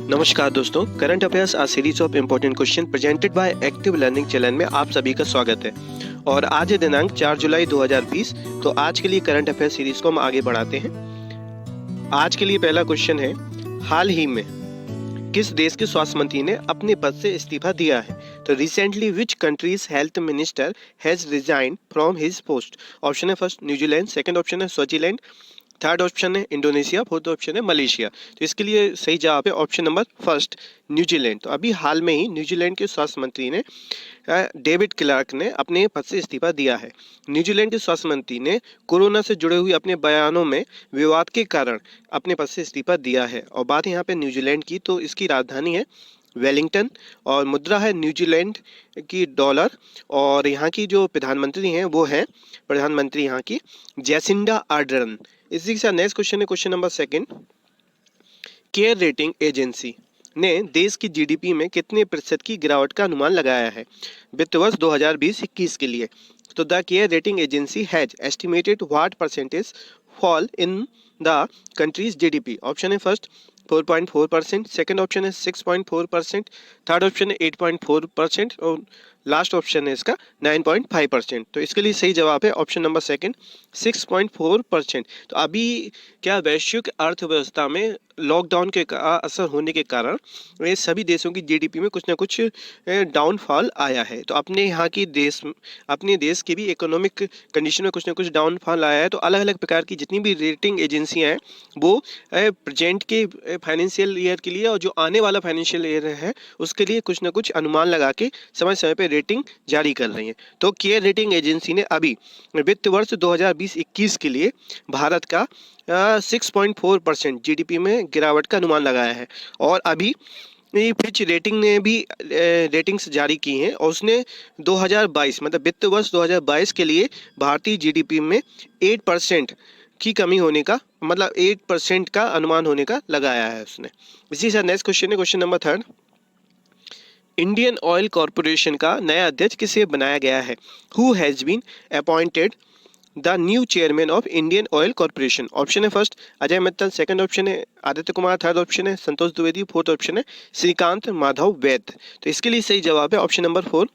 नमस्कार दोस्तों, current affairs a series of important question presented by active learning channel में आप सभी का स्वागत है। और आज है दिनांक 4 जुलाई 2020। तो आज के लिए करंट अफेयर सीरीज को हम आगे बढ़ाते हैं। आज के लिए पहला क्वेश्चन है, हाल ही में किस देश के स्वास्थ्य मंत्री ने अपने पद से इस्तीफा दिया है? तो recently which country's health minister has resigned from his post? Option है फर्स्ट न्यूजीलैंड, सेकंड ऑप्शन है स्विट्जरलैंड, थर्ड ऑप्शन है इंडोनेशिया, फोर्थ ऑप्शन है मलेशिया। तो इसके लिए सही जवाब है ऑप्शन नंबर फर्स्ट न्यूजीलैंड। तो अभी हाल में ही न्यूजीलैंड के स्वास्थ्य मंत्री ने डेविड क्लार्क ने अपने पद से इस्तीफा दिया है। न्यूजीलैंड के स्वास्थ्य मंत्री ने कोरोना से जुड़े हुए अपने बयानों में विवाद के कारण अपने पद से इस्तीफा दिया है। और बात यहाँ पे न्यूजीलैंड की, तो इसकी राजधानी है वेलिंगटन और मुद्रा है न्यूजीलैंड की डॉलर। और यहाँ की जो प्रधानमंत्री हैं वो है प्रधानमंत्री यहाँ की जैसिंडा आर्डर्न। इसी के साथ नेक्स्ट क्वेश्चन है question number second, care rating agency ने देश की जीडीपी में कितने प्रतिशत की गिरावट का अनुमान लगाया है वित्त वर्ष 2020-21 के लिए? तो the care rating agency has estimated what percentage fall in the countries GDP? Option है फर्स्ट 4.4%, सेकंड ऑप्शन है 6.4%, थर्ड ऑप्शन है 8.4% और लास्ट ऑप्शन है इसका 9.5%। तो इसके लिए सही जवाब है ऑप्शन नंबर सेकंड 6.4%। तो अभी क्या वैश्विक अर्थव्यवस्था में लॉकडाउन के असर होने के कारण ये सभी देशों की जीडीपी में कुछ ना कुछ डाउनफॉल आया है। तो अपने देश की भी इकोनॉमिक कंडीशन में कुछ ना कुछ डाउनफॉल आया है। तो अलग अलग प्रकार की जितनी भी रेटिंग एजेंसियां हैं वो प्रेजेंट के फाइनेंशियल ईयर के लिए और जो आने वाला फाइनेंशियल ईयर है उसके लिए कुछ ना कुछ अनुमान लगा के समय समय पे रेटिंग जारी कर रही है। तो केयर रेटिंग एजेंसी ने अभी वित्त वर्ष 2020-21 के लिए भारत का 6.4% जीडीपी में गिरावट का अनुमान लगाया है। और अभी फिच रेटिंग ने भी रेटिंग्स जारी की हैं और उसने 2022 मतलब वित्त वर्ष 2022 के लिए भारतीय जीडीपी में 8% की कमी होने का मतलब 8% का अनुमान होने का लगाया है उसने। इसी से नेक्स्ट क्वेश्चन है question number third, Indian Oil Corporation का नया अध्यक्ष किसे बनाया गया है? Who has been appointed the new chairman of Indian Oil Corporation? Option है first Ajay Mittal, second option है आदित्य कुमार, थर्ड ऑप्शन है संतोष द्विवेदी, फोर्थ ऑप्शन है श्रीकांत माधव वैद्य। तो इसके लिए सही जवाब है ऑप्शन नंबर 4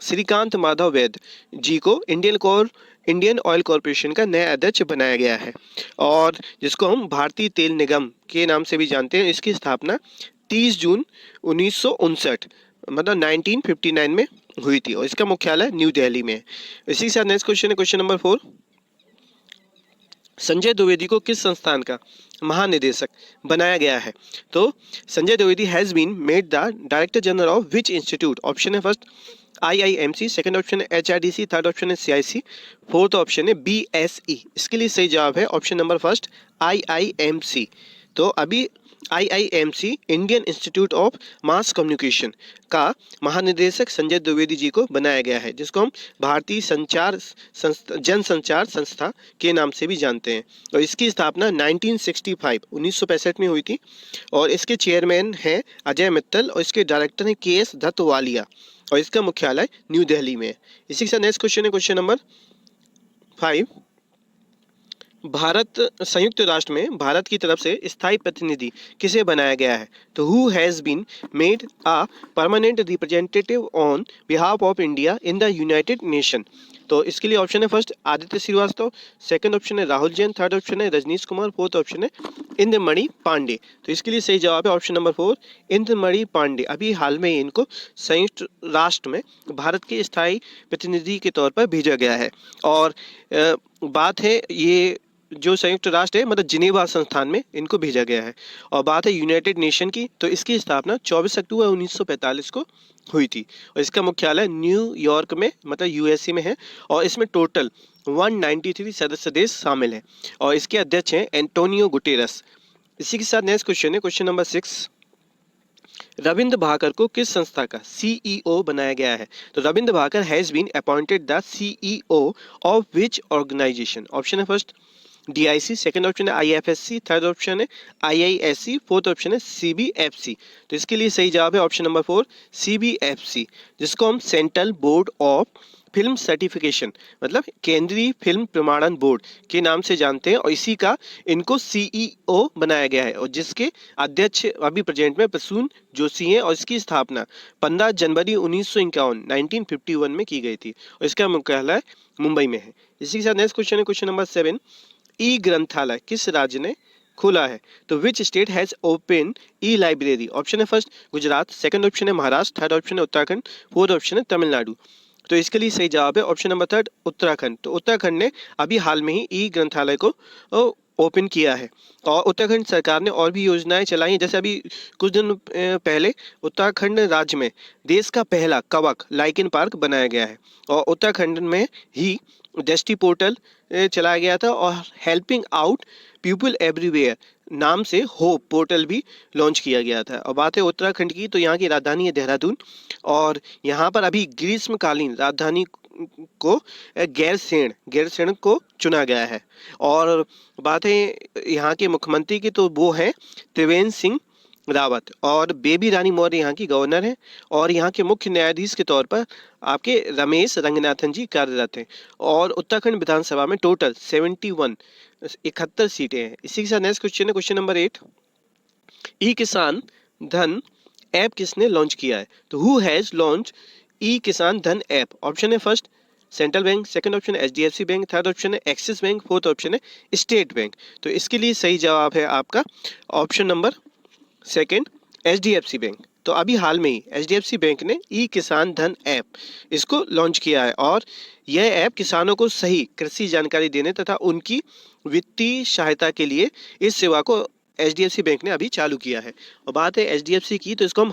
श्रीकांत माधव वैद्य जी को इंडियन ऑयल कॉरपोरेशन का नया अध्यक्ष बनाया गया है। और जिसको हम भारतीय तेल निगम के नाम से भी जानते हैं, इसकी स्थापना 30 जून 1959 मतलब 1959 में हुई थी और इसका मुख्यालय न्यू दिल्ली में है। इसी के साथ नेक्स्ट क्वेश्चन है क्वेश्चन नंबर 4, संजय द्विवेदी को किस संस्थान का महानिदेशक बनाया गया है? तो Sanjay Dwivedi has been made the director general of which institute? Option है फर्स्ट IIMC, सेकंड ऑप्शन है HRDC, थर्ड ऑप्शन है CIC, फोर्थ ऑप्शन है BSE। इसके लिए सही जवाब है ऑप्शन नंबर फर्स्ट IIMC। तो अभी IIMC Indian institute of mass communication का महानिदेशक संजय द्विवेदी जी को बनाया गया है, जिसको हम भारतीय जनसंचार संस्था के नाम से भी जानते हैं। और इसकी स्थापना 1965 में हुई थी और इसके चेयरमैन हैं अजय मित्तल और इसके डायरेक्टर हैं KS धतवालिया और इसका मुख्यालय न्यू दिल्ली में है। इसी के साथ नेक्स्ट क्वेश्चन है क्वेश्चन नंबर 5, भारत संयुक्त राष्ट्र में भारत की तरफ से स्थायी प्रतिनिधि किसे बनाया गया है? तो who has been made a permanent representative on behalf of India in the United Nation? तो इसके लिए ऑप्शन है first Aditya Shrivastava, second option है राहुल जैन, थर्ड ऑप्शन है रजनीश कुमार, फोर्थ ऑप्शन है इंद्रमणि पांडे। तो इसके लिए सही जवाब है ऑप्शन नंबर 4 इंद्रमणि पांडे। अभी हाल में इनको संयुक्त राष्ट्र में भारत के स्थायी प्रतिनिधि के तौर पर भेजा गया है। और बात है ये जो संयुक्त राष्ट्र है मतलब जिनेवा संस्थान में इनको भेजा गया है। और बात है यूनाइटेड नेशन की, तो इसकी स्थापना 24 अक्टूबर 1945 को हुई थी और इसका मुख्यालय न्यूयॉर्क में मतलब USA में है। और इसमें टोटल 193 सदस्य देश शामिल हैं और इसके अध्यक्ष हैं एंटोनियो गुटेरस। इसी के साथ नेक्स्ट क्वेश्चन है क्वेश्चन नंबर 6, रविंद्र भाकर को किस संस्था का CEO बनाया गया है? तो Ravindra Bhakar has been appointed the CEO of which organisation? Option है फर्स्ट DIC, सेकंड ऑप्शन है IFSC, थर्ड ऑप्शन है IISC, फोर्थ ऑप्शन है CBFC। तो इसके लिए सही जवाब है ऑप्शन नंबर 4 CBFC, जिसको हम central board of film certification मतलब केंद्रीय फिल्म प्रमाणन बोर्ड के नाम से जानते हैं, और इसी का इनको सीईओ बनाया गया है, और जिसके अध्यक्ष अभी प्रेजेंट में प्रसून जोशी हैं, और इसकी स्थापना 15 जनवरी 1951 में की गई थी, और इसका मुख्यालय मुंबई में है। इसी के साथ नेक्स्ट क्वेश्चन है क्वेश्चन नंबर 7, ई ग्रंथालय किस राज्य ने खोला है? तो which state has open E library? Option है फर्स्ट गुजरात, सेकंड ऑप्शन है महाराष्ट्र, थर्ड ऑप्शन है उत्तराखंड, फोर्थ ऑप्शन है तमिलनाडु। तो इसके लिए सही जवाब है ऑप्शन नंबर थर्ड उत्तराखंड। तो उत्तराखंड ने अभी हाल में ही ई ग्रंथालय को ओपन किया है, और उत्तराखंड सरकार ने और भी योजनाएं चलाई हैं, जैसे अभी कुछ दिन पहले उत्तराखंड राज्य में देश का पहला कवक लाइकेन पार्क बनाया गया है, और उत्तराखंड में ही दृष्टि पोर्टल चलाया गया था, और हेल्पिंग आउट पीपल एवरीवेयर नाम से होप पोर्टल भी लॉन्च किया गया था। और बात है उत्तराखंड की, तो यहाँ की राजधानी है देहरादून, और यहाँ पर अभी ग्रीष्मकालीन राजधानी को गैरसैंण को चुना गया है। और बात है यहाँ के मुख्यमंत्री की, तो वो है त्रिवेंद्र सिंह रावत, और बेबी रानी मौर्य यहाँ की गवर्नर है, और यहाँ के मुख्य न्यायाधीश के तौर पर आपके रमेश रंगनाथन जी कार्यरत हैं। और उत्तराखंड विधानसभा में टोटल 71 सीटें हैं। इसी के साथ नेक्स्ट क्वेश्चन है क्वेश्चन नंबर 8, ई किसान धन ऐप किसने लॉन्च किया है? तो हु हैज लॉन्च ई किसान धन ऐप? ऑप्शन है first central bank, second option है एचडीएफसी बैंक, थर्ड ऑप्शन है एक्सिस बैंक, फोर्थ ऑप्शन है स्टेट बैंक। तो इसके लिए सही जवाब है आपका option number second HDFC bank. तो अभी हाल में ही एचडीएफसी बैंक ने ई किसान धन ऐप इसको लॉन्च किया है, और यह ऐप किसानों को सही कृषि जानकारी देने तथा उनकी वित्तीय सहायता के लिए इस सेवा को एचडीएफसी बैंक ने अभी चालू किया है। और बात है एचडीएफसी की, तो इसको हम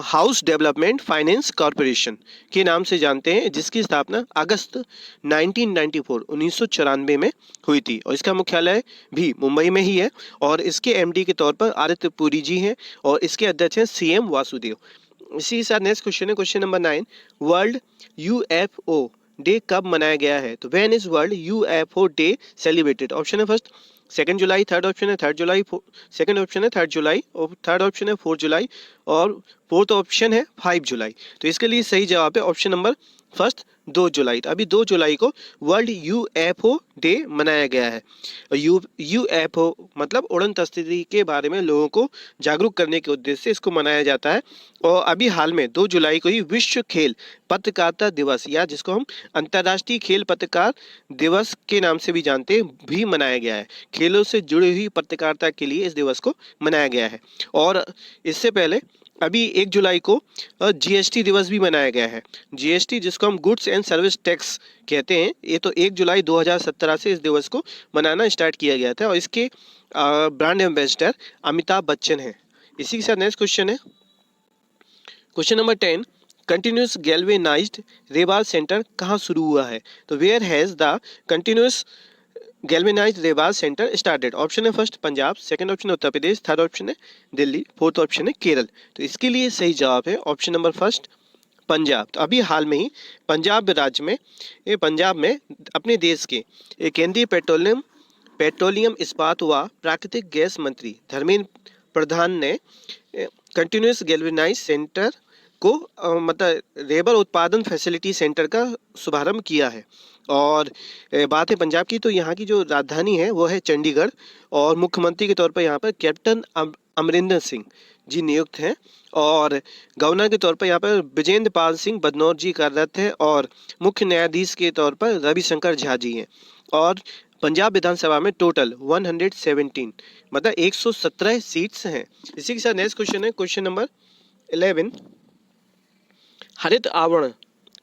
हाउस डेवलपमेंट फाइनेंस कॉरपोरेशन के नाम से जानते हैं, जिसकी स्थापना अगस्त 1994 में हुई थी, और इसका मुख्यालय भी मुंबई में ही है, और इसके एमडी के तौर पर आदित्य पुरी जी हैं, और इसके अध्यक्ष हैं सीएम वासुदेव। इसी के साथ नेक्स्ट क्वेश्चन है question number 9, world UFO day कब मनाया गया है? तो when is world UFO day celebrated? Option है फर्स्ट 2 जुलाई, थर्ड ऑप्शन है 3 जुलाई, सेकंड ऑप्शन है 3 जुलाई, और थर्ड ऑप्शन है 4 जुलाई, और फोर्थ ऑप्शन है 5 जुलाई। तो इसके लिए सही जवाब है ऑप्शन नंबर फर्स्ट 2 जुलाई। तो अभी 2 जुलाई को वर्ल्ड यूएफओ डे मनाया गया है। यूएफओ मतलब उड़न तस्करी के बारे में लोगों को जागरूक करने के उद्देश्य से इसको मनाया जाता है, और अभी हाल में 2 जुलाई को ही विश्व खेल पत्रकारिता दिवस, या जिसको हम अंतर्राष्ट्रीय खेल पत्रकार दिवस के नाम से भी जानते हैं, भी मनाया गया है। खेलों से जुड़ी हुई पत्रकारिता के लिए इस दिवस को मनाया गया है। और इससे पहले अभी 1 जुलाई को जीएसटी दिवस भी मनाया गया है। जीएसटी जिसको हम गुड्स एंड सर्विस टैक्स कहते हैं, ये तो 1 जुलाई 2017 से इस दिवस को मनाना स्टार्ट किया गया था, और इसके ब्रांड एम्बेसडर अमिताभ बच्चन हैं। इसी के साथ नेक्स्ट क्वेश्चन है question number 10, continuous galvanised rebar centre कहाँ शुरू हुआ है? तो where has the continuous galvanised rebar centre started? Option है फर्स्ट पंजाब, सेकंड ऑप्शन है उत्तर प्रदेश, थर्ड ऑप्शन है दिल्ली, फोर्थ ऑप्शन है केरल। तो इसके लिए सही जवाब है ऑप्शन नंबर फर्स्ट पंजाब। तो अभी हाल में ही पंजाब में अपने देश के केंद्रीय पेट्रोलियम इस्पात व प्राकृतिक गैस मंत्री धर्मेंद्र प्रधान ने कंटिन्यूस गैल्वेनाइज सेंटर को मतलब रेबर उत्पादन फैसिलिटी सेंटर का शुभारंभ किया है। और बात है पंजाब की, तो यहाँ की जो राजधानी है वो है चंडीगढ़, और मुख्यमंत्री के तौर पर यहाँ पर कैप्टन अमरिंदर सिंह जी नियुक्त हैं, और गवर्नर के तौर पर यहाँ पर विजेंद्र पाल सिंह बदनौर जी कार्यरत हैं, और मुख्य न्यायाधीश के तौर पर रविशंकर झा जी हैं। और पंजाब विधानसभा में टोटल 117 मतलब 117 सीट्स हैं। इसी के साथ नेक्स्ट क्वेश्चन है क्वेश्चन नंबर 11, हरित आवरण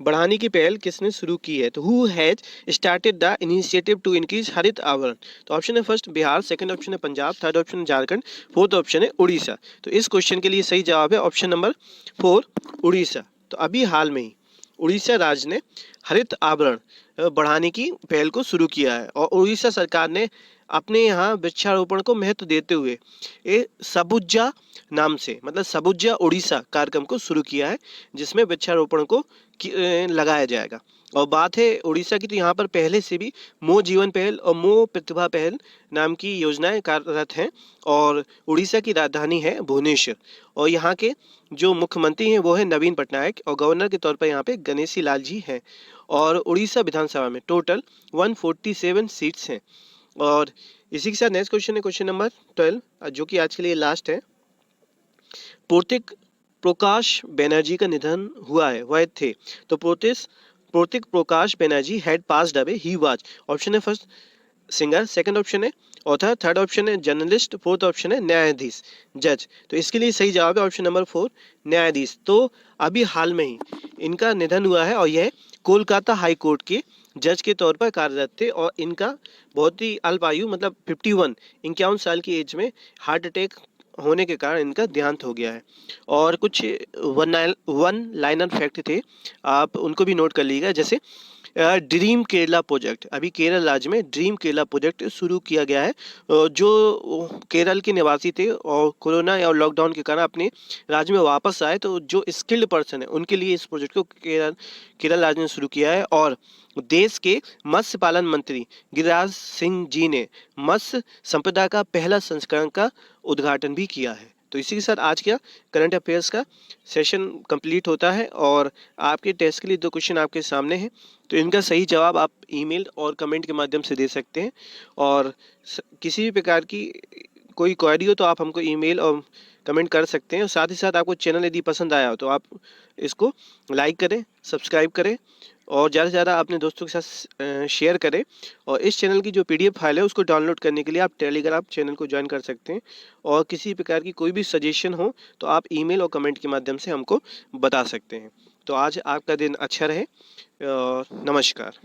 बढ़ाने की पहल किसने शुरू की है? तो who has started the initiative to increase Harit Avaran? तो ऑप्शन है फर्स्ट बिहार, सेकंड ऑप्शन है पंजाब, थर्ड ऑप्शन है झारखंड, फोर्थ ऑप्शन है उड़ीसा। तो इस क्वेश्चन के लिए सही जवाब है ऑप्शन नंबर 4 उड़ीसा। तो अभी हाल में ही उड़ीसा राज्य ने हरित आवरण बढ़ाने की पहल को शुरू किया है, और उड़ीसा सरकार ने अपने यहाँ वृक्षारोपण को महत्व देते हुए ये सबुजा नाम से मतलब सबुजा उड़ीसा कार्यक्रम को शुरू किया है, जिसमें वृक्षारोपण को लगाया जाएगा। और बात है उड़ीसा की, तो यहाँ पर पहले से भी मो जीवन पहल और मो प्रतिभा पहल नाम की योजनाएं कार्यरत हैं। और उड़ीसा की राजधानी है भुवनेश्वर। और यहाँ के जो मुख्यमंत्री हैं वो है नवीन पटनायक, और गवर्नर के तौर पर यहाँ पे गणेशी लाल जी हैं। और उड़ीसा विधानसभा में टोटल 147 सीट्स हैं। और इसी के साथ नेक्स्ट क्वेश्चन है क्वेश्चन नंबर 12, जो कि आज के लिए लास्ट है। पोर्तिक प्रकाश बैनर्जी का निधन हुआ है, वह थे। तो पोर्तिक Prakash Banerjee had passed away, he was. Option है फर्स्ट सिंगर, सेकंड ऑप्शन है ऑथर, थर्ड ऑप्शन है जर्नलिस्ट, फोर्थ ऑप्शन है न्यायाधीश, जज। तो इसके लिए सही जवाब है ऑप्शन नंबर 4, न्यायाधीश। तो अभी हाल में ही इनका निधन हुआ है, और यह कोलकाता हाई कोर्ट के जज के तौर पर कार्यरत थे। और इनका बहुत ही अल्प आयु, मतलब 51 साल की एज में हार्ट अटैक होने के कारण इनका देहांत हो गया है। और कुछ वन लाइनर फैक्ट थे, आप उनको भी नोट कर लीजिएगा। जैसे ड्रीम केरला प्रोजेक्ट, अभी केरल राज्य में ड्रीम केरला प्रोजेक्ट शुरू किया गया है। जो केरल के निवासी थे और कोरोना या लॉकडाउन के कारण अपने राज्य में वापस आए, तो जो स्किल्ड पर्सन है उनके लिए इस प्रोजेक्ट को केरल राज्य ने शुरू किया है। और देश के मत्स्य पालन मंत्री गिरिराज सिंह जी ने मत्स्य संपदा का पहला संस्करण का उद्घाटन भी किया है। तो इसी के साथ आज का करंट अफेयर्स का सेशन कंप्लीट होता है। और आपके टेस्ट के लिए 2 क्वेश्चन आपके सामने हैं, तो इनका सही जवाब आप ईमेल और कमेंट के माध्यम से दे सकते हैं। और किसी भी प्रकार की कोई क्वेरी हो तो आप हमको ईमेल और कमेंट कर सकते हैं। और साथ ही साथ आपको चैनल यदि पसंद आया हो तो आप इसको लाइक करें, सब्सक्राइब करें, और ज़्यादा से ज़्यादा अपने दोस्तों के साथ शेयर करें। और इस चैनल की जो PDF फाइल है उसको डाउनलोड करने के लिए आप टेलीग्राम चैनल को ज्वाइन कर सकते हैं। और किसी प्रकार की कोई भी सजेशन हो तो आप ईमेल और कमेंट के माध्यम से हमको बता सकते हैं। तो आज आपका दिन अच्छा रहे। नमस्कार।